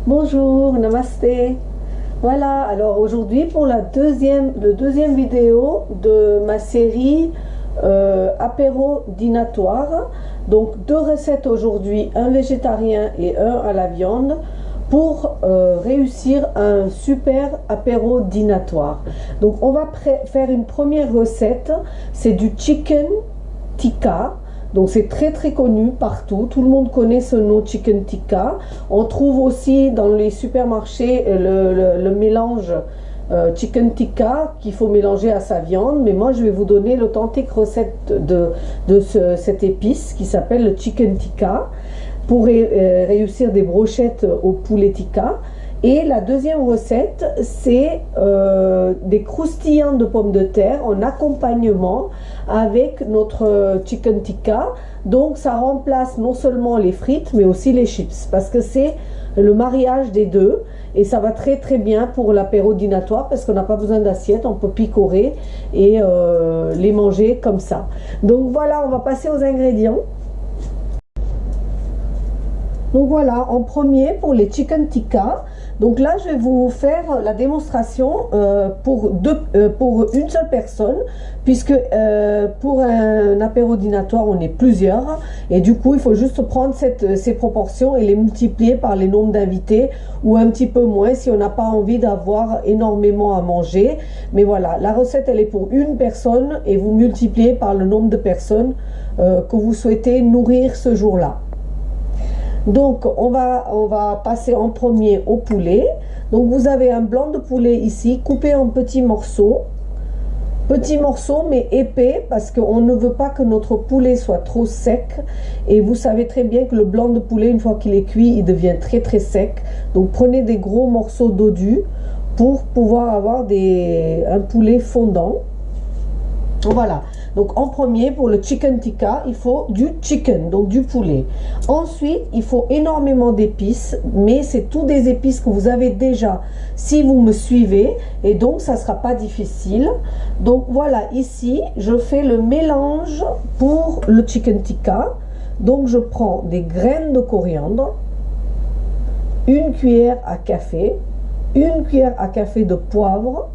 Bonjour, namasté. Voilà, alors aujourd'hui pour le deuxième vidéo de ma série apéro dînatoire. Donc deux recettes aujourd'hui, un végétarien et un à la viande pour réussir un super apéro dînatoire. Donc on va faire une première recette, c'est du chicken tikka. Donc c'est très connu partout, tout le monde connaît ce nom chicken tikka. On trouve aussi dans les supermarchés le mélange chicken tikka qu'il faut mélanger à sa viande. Mais moi je vais vous donner l'authentique recette cette épice qui s'appelle le chicken tikka pour réussir des brochettes au poulet tikka. Et la deuxième recette, c'est des croustillants de pommes de terre en accompagnement avec notre chicken tikka. Donc ça remplace non seulement les frites, mais aussi les chips, parce que c'est le mariage des deux. Et ça va très bien pour l'apéro dînatoire, parce qu'on n'a pas besoin d'assiette, on peut picorer et les manger comme ça. Donc voilà, on va passer aux ingrédients. Donc voilà, en premier pour les chicken tikka. Donc là, je vais vous faire la démonstration pour une seule personne, puisque pour un apéro dînatoire, on est plusieurs. Et du coup, il faut juste prendre ces proportions et les multiplier par les nombres d'invités, ou un petit peu moins si on n'a pas envie d'avoir énormément à manger. Mais voilà, la recette, elle est pour une personne et vous multipliez par le nombre de personnes que vous souhaitez nourrir ce jour-là. Donc on va passer en premier au poulet. Donc vous avez un blanc de poulet ici coupé en petits morceaux mais épais, parce qu'on ne veut pas que notre poulet soit trop sec. Et vous savez très bien que le blanc de poulet, une fois qu'il est cuit, il devient très sec. Donc prenez des gros morceaux dodus pour pouvoir avoir un poulet fondant. Voilà, donc en premier pour le chicken tikka, il faut du chicken, donc du poulet. Ensuite, il faut énormément d'épices, mais c'est tout des épices que vous avez déjà si vous me suivez, et donc ça ne sera pas difficile. Donc voilà, ici, je fais le mélange pour le chicken tikka. Donc je prends des graines de coriandre, une cuillère à café, une cuillère à café de poivre,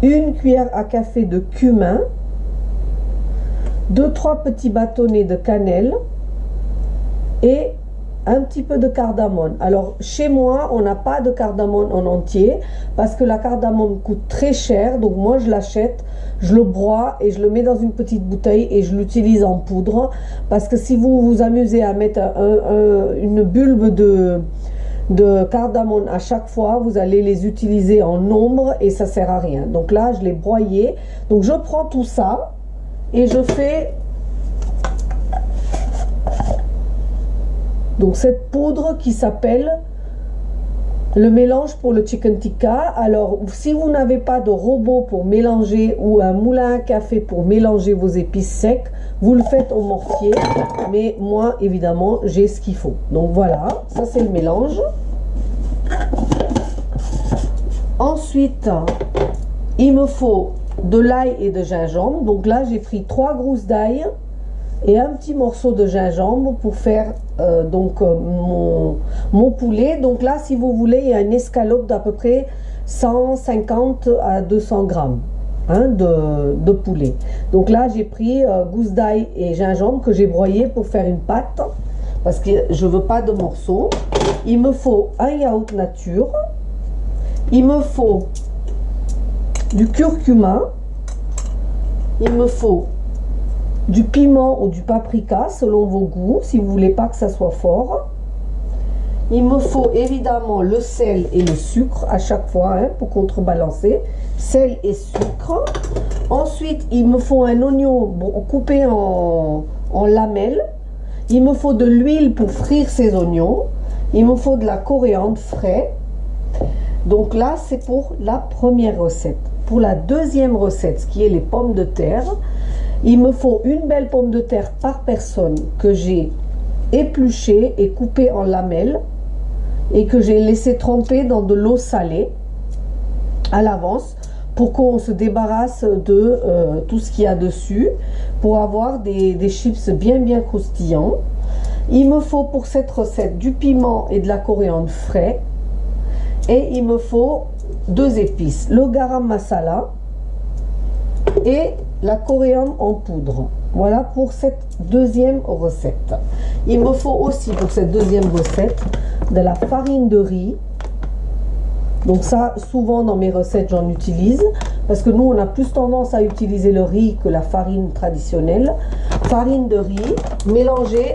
une cuillère à café de cumin, 2-3 petits bâtonnets de cannelle et un petit peu de cardamome. Alors chez moi, on n'a pas de cardamome en entier parce que la cardamome coûte très cher. Donc moi je l'achète, je le broie et je le mets dans une petite bouteille et je l'utilise en poudre, parce que si vous vous amusez à mettre une bulbe de cardamome à chaque fois, vous allez les utiliser en nombre et ça sert à rien. Donc là je l'ai broyé, donc je prends tout ça et je fais donc cette poudre qui s'appelle le mélange pour le chicken tikka. Alors si vous n'avez pas de robot pour mélanger ou un moulin à café pour mélanger vos épices secs, vous le faites au mortier, mais moi évidemment j'ai ce qu'il faut. Donc voilà, ça c'est le mélange. Ensuite il me faut de l'ail et de gingembre. Donc là j'ai pris 3 gousses d'ail et un petit morceau de gingembre pour faire mon poulet. Donc là, si vous voulez, il y a une escalope d'à peu près 150 à 200 grammes de poulet. Donc là j'ai pris gousses d'ail et gingembre que j'ai broyé pour faire une pâte, parce que je veux pas de morceaux. Il me faut un yaourt nature, il me faut du curcuma, il me faut du piment ou du paprika selon vos goûts, si vous voulez pas que ça soit fort. Il me faut évidemment le sel et le sucre à chaque fois pour contrebalancer. Sel et sucre. Ensuite, il me faut un oignon coupé en lamelles. Il me faut de l'huile pour frire ces oignons. Il me faut de la coriandre frais. Donc là, c'est pour la première recette. Pour la deuxième recette, ce qui est les pommes de terre, il me faut une belle pomme de terre par personne que j'ai épluchée et coupée en lamelles et que j'ai laissé tremper dans de l'eau salée à l'avance pour qu'on se débarrasse de tout ce qu'il y a dessus, pour avoir des chips bien croustillants. Il me faut pour cette recette du piment et de la coriandre frais. Et il me faut 2 épices, le garam masala et la coriandre en poudre. Voilà pour cette deuxième recette. Il me faut aussi pour cette deuxième recette de la farine de riz. Donc ça, souvent dans mes recettes, j'en utilise parce que nous, on a plus tendance à utiliser le riz que la farine traditionnelle. Farine de riz mélangée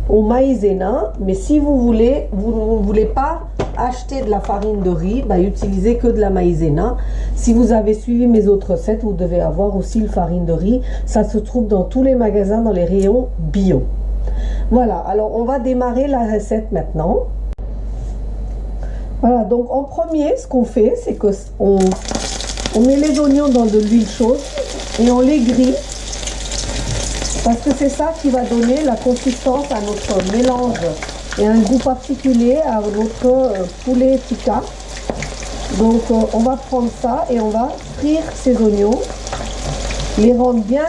au maïzena, mais si vous ne voulez pas acheter de la farine de riz, bah, utilisez que de la maïzena. Si vous avez suivi mes autres recettes, vous devez avoir aussi le farine de riz. Ça se trouve dans tous les magasins, dans les rayons bio. Voilà, alors on va démarrer la recette maintenant. Voilà, donc en premier, ce qu'on fait, c'est que on met les oignons dans de l'huile chaude et on les grille. Parce que c'est ça qui va donner la consistance à notre mélange et un goût particulier à notre poulet tikka. Donc on va prendre ça et on va frire ces oignons, les rendre bien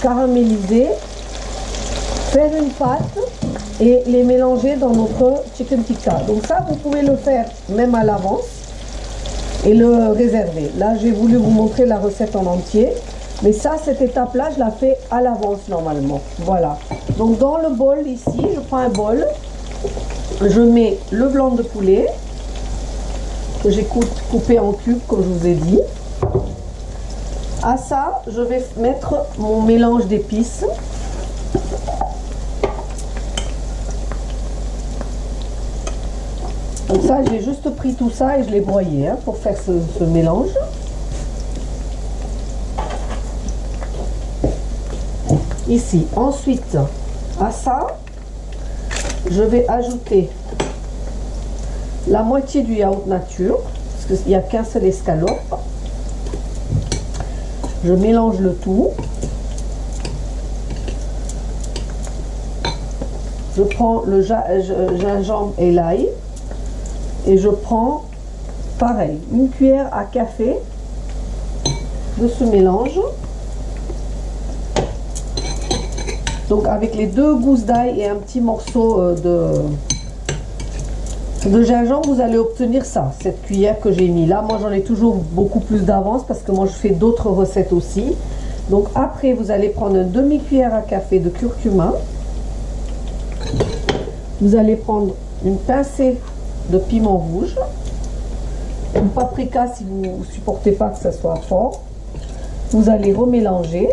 caramélisés, faire une pâte et les mélanger dans notre chicken tikka. Donc ça, vous pouvez le faire même à l'avance et le réserver. Là, j'ai voulu vous montrer la recette en entier. Mais ça, cette étape-là, je la fais à l'avance normalement. Voilà. Donc dans le bol ici, je prends un bol. Je mets le blanc de poulet que j'ai coupé en cubes, comme je vous ai dit. À ça, je vais mettre mon mélange d'épices. Donc ça, j'ai juste pris tout ça et je l'ai broyé pour faire ce mélange. Ici, ensuite, à ça, je vais ajouter la moitié du yaourt nature, parce qu'il n'y a qu'un seul escalope. Je mélange le tout. Je prends le gingembre et l'ail et je prends, pareil, une cuillère à café de ce mélange. Donc avec les 2 gousses d'ail et un petit morceau de gingembre, vous allez obtenir ça, cette cuillère que j'ai mis là. Moi j'en ai toujours beaucoup plus d'avance parce que moi je fais d'autres recettes aussi. Donc après vous allez prendre une demi-cuillère à café de curcuma. Vous allez prendre une pincée de piment rouge, une paprika si vous ne supportez pas que ça soit fort. Vous allez remélanger.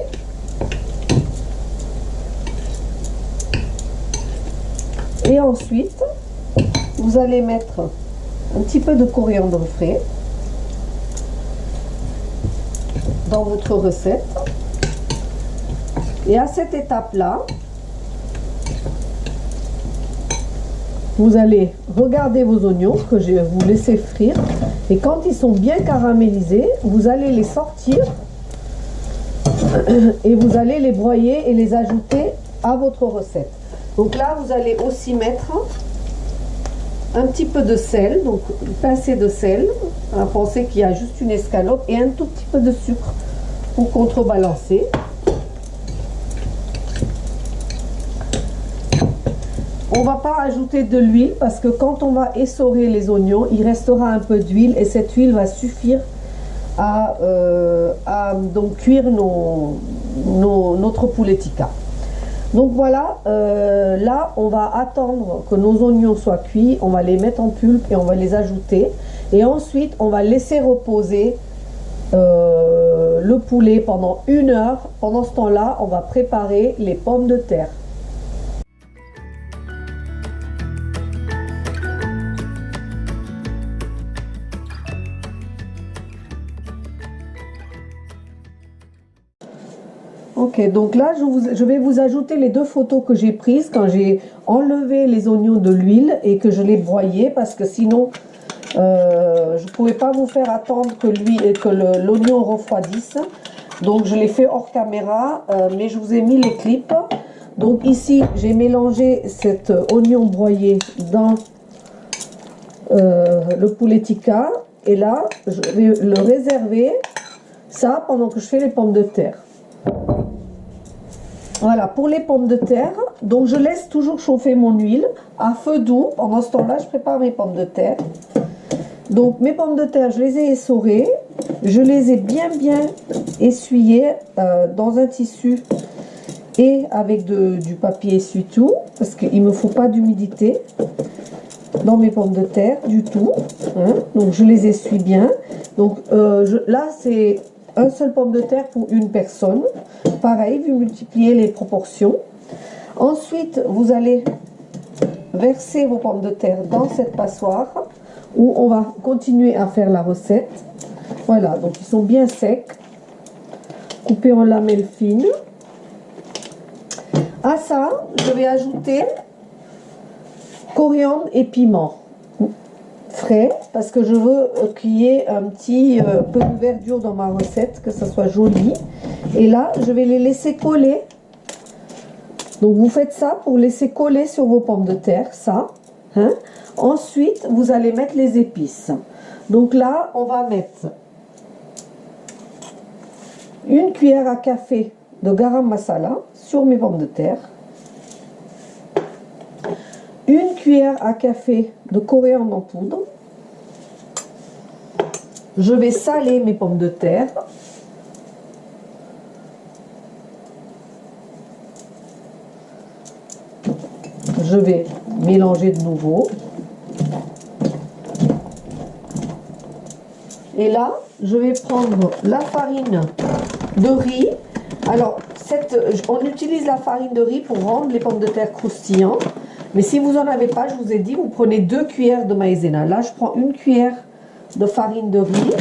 Et ensuite, vous allez mettre un petit peu de coriandre frais dans votre recette. Et à cette étape-là, vous allez regarder vos oignons que je vais vous laisser frire. Et quand ils sont bien caramélisés, vous allez les sortir et vous allez les broyer et les ajouter à votre recette. Donc là, vous allez aussi mettre un petit peu de sel, donc une pincée de sel. Pensez qu'il y a juste une escalope et un tout petit peu de sucre pour contrebalancer. On ne va pas ajouter de l'huile parce que quand on va essorer les oignons, il restera un peu d'huile et cette huile va suffire à donc cuire notre poulet tikka. Donc voilà, là on va attendre que nos oignons soient cuits, on va les mettre en pulpe et on va les ajouter. Et ensuite on va laisser reposer le poulet pendant 1 heure. Pendant ce temps-là, on va préparer les pommes de terre. Ok, donc là je vais vous ajouter les 2 photos que j'ai prises quand j'ai enlevé les oignons de l'huile et que je les broyais parce que sinon je ne pouvais pas vous faire attendre que l'oignon refroidisse. Donc je l'ai fait hors caméra, mais je vous ai mis les clips. Donc ici j'ai mélangé cet oignon broyé dans le poulet tikka et là je vais le réserver ça pendant que je fais les pommes de terre. Voilà, pour les pommes de terre, donc je laisse toujours chauffer mon huile à feu doux. Pendant ce temps-là, je prépare mes pommes de terre. Donc mes pommes de terre, je les ai essorées. Je les ai bien essuyées dans un tissu et avec du papier essuie-tout, parce qu'il ne me faut pas d'humidité dans mes pommes de terre du tout. Hein. Donc je les essuie bien. Donc là, c'est un seul pomme de terre pour une personne. Pareil, vous multipliez les proportions. Ensuite, vous allez verser vos pommes de terre dans cette passoire où on va continuer à faire la recette. Voilà, donc ils sont bien secs, coupés en lamelles fines. À ça, je vais ajouter coriandre et piment frais parce que je veux qu'il y ait un petit peu de verdure dans ma recette, que ça soit joli. Et là, je vais les laisser coller. Donc vous faites ça pour laisser coller sur vos pommes de terre, ça. Hein. Ensuite, vous allez mettre les épices. Donc là, on va mettre une cuillère à café de garam masala sur mes pommes de terre. Une cuillère à café de coriandre en poudre. Je vais saler mes pommes de terre. Je vais mélanger de nouveau. Et là, je vais prendre la farine de riz. Alors, on utilise la farine de riz pour rendre les pommes de terre croustillantes. Mais si vous n'en avez pas, je vous ai dit, vous prenez 2 cuillères de maïzena. Là, je prends une cuillère de farine de riz.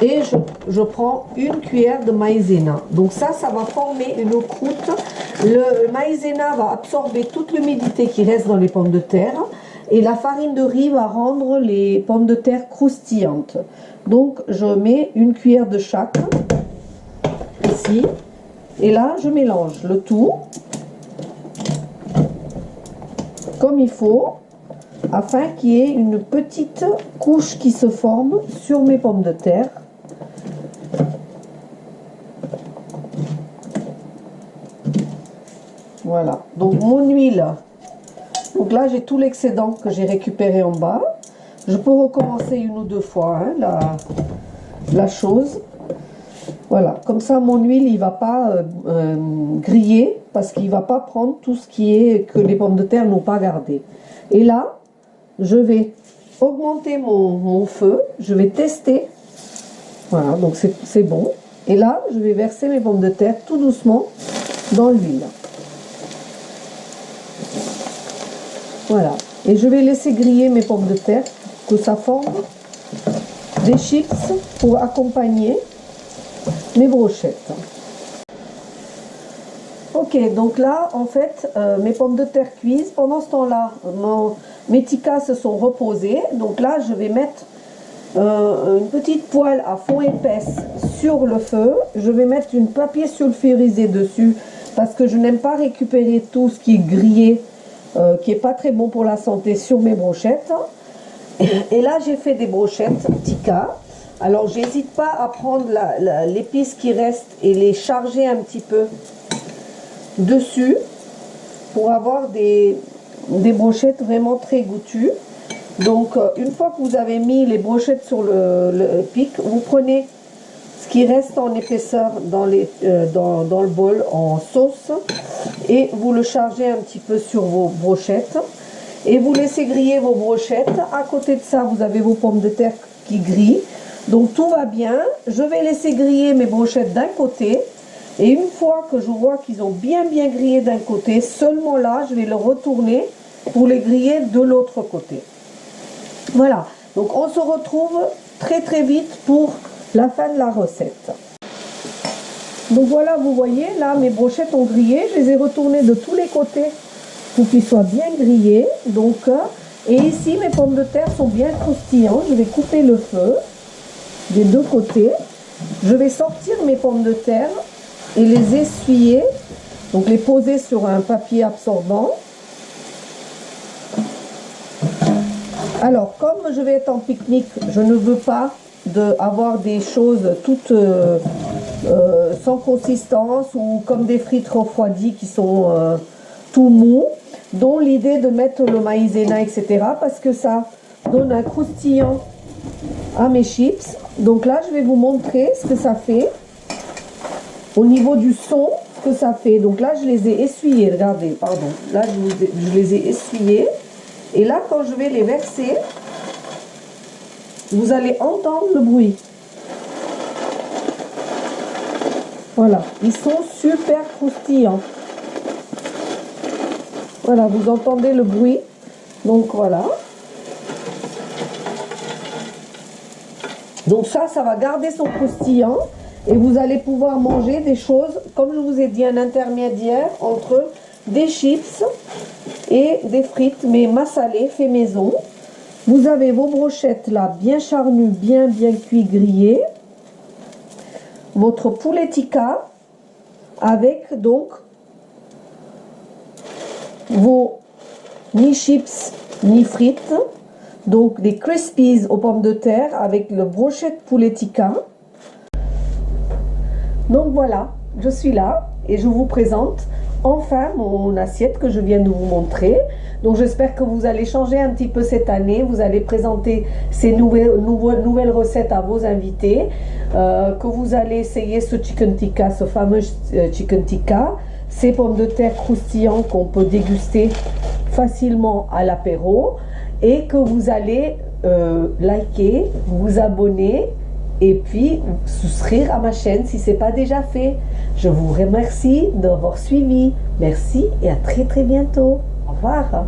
Et je prends une cuillère de maïzena. Donc ça va former une croûte. Le maïzena va absorber toute l'humidité qui reste dans les pommes de terre. Et la farine de riz va rendre les pommes de terre croustillantes. Donc je mets une cuillère de chaque ici. Et là, je mélange le tout comme il faut, afin qu'il y ait une petite couche qui se forme sur mes pommes de terre. Voilà, donc mon huile. Donc là, j'ai tout l'excédent que j'ai récupéré en bas. Je peux recommencer une ou deux fois hein, la chose. Voilà, comme ça mon huile il va pas griller parce qu'il va pas prendre tout ce qui est que les pommes de terre n'ont pas gardé. Et là, je vais augmenter mon feu, je vais tester. Voilà, donc c'est bon. Et là, je vais verser mes pommes de terre tout doucement dans l'huile. Voilà, et je vais laisser griller mes pommes de terre, que ça forme des chips pour accompagner mes brochettes. Ok, donc là, en fait, mes pommes de terre cuisent. Pendant ce temps-là, mes tikkas se sont reposés. Donc là, je vais mettre une petite poêle à fond épaisse sur le feu. Je vais mettre une papier sulfurisé dessus parce que je n'aime pas récupérer tout ce qui est grillé, qui n'est pas très bon pour la santé sur mes brochettes. Et là, j'ai fait des brochettes tikkas. Alors, j'hésite pas à prendre l'épice qui reste et les charger un petit peu dessus pour avoir des brochettes vraiment très goûtues. Donc, une fois que vous avez mis les brochettes sur le pic, vous prenez ce qui reste en épaisseur dans le bol en sauce et vous le chargez un petit peu sur vos brochettes et vous laissez griller vos brochettes. À côté de ça, vous avez vos pommes de terre qui grillent. Donc tout va bien, je vais laisser griller mes brochettes d'un côté et une fois que je vois qu'ils ont bien grillé d'un côté, seulement là je vais le retourner pour les griller de l'autre côté. Voilà, donc on se retrouve très vite pour la fin de la recette. Donc voilà, vous voyez là mes brochettes ont grillé, je les ai retournées de tous les côtés pour qu'ils soient bien grillés. Donc, et ici mes pommes de terre sont bien croustillantes, je vais couper le feu des deux côtés. Je vais sortir mes pommes de terre et les essuyer, donc les poser sur un papier absorbant. Alors comme je vais être en pique-nique, je ne veux pas avoir des choses toutes sans consistance ou comme des frites refroidies qui sont tout mous, dont l'idée de mettre le maïzena, etc. parce que ça donne un croustillant à mes chips. Donc là, je vais vous montrer ce que ça fait au niveau du son, ce que ça fait. Donc là, je les ai essuyés, regardez, pardon. Là, je les ai essuyés. Et là, quand je vais les verser, vous allez entendre le bruit. Voilà, ils sont super croustillants. Voilà, vous entendez le bruit. Donc voilà. Donc ça va garder son croustillant. Et vous allez pouvoir manger des choses, comme je vous ai dit, un intermédiaire entre des chips et des frites, mais massalées, fait maison. Vous avez vos brochettes là, bien charnues, bien cuit, grillées. Votre poulet tikka avec donc vos ni chips ni frites, donc des crispies aux pommes de terre avec le brochette poulet tikka. Donc voilà, je suis là et je vous présente enfin mon assiette que je viens de vous montrer. Donc j'espère que vous allez changer un petit peu cette année, vous allez présenter ces nouvelles recettes à vos invités, que vous allez essayer ce chicken tikka, ce fameux chicken tikka, ces pommes de terre croustillantes qu'on peut déguster facilement à l'apéro, et que vous allez liker, vous abonner et puis souscrire à ma chaîne si ce n'est pas déjà fait. Je vous remercie d'avoir suivi. Merci et à très bientôt. Au revoir.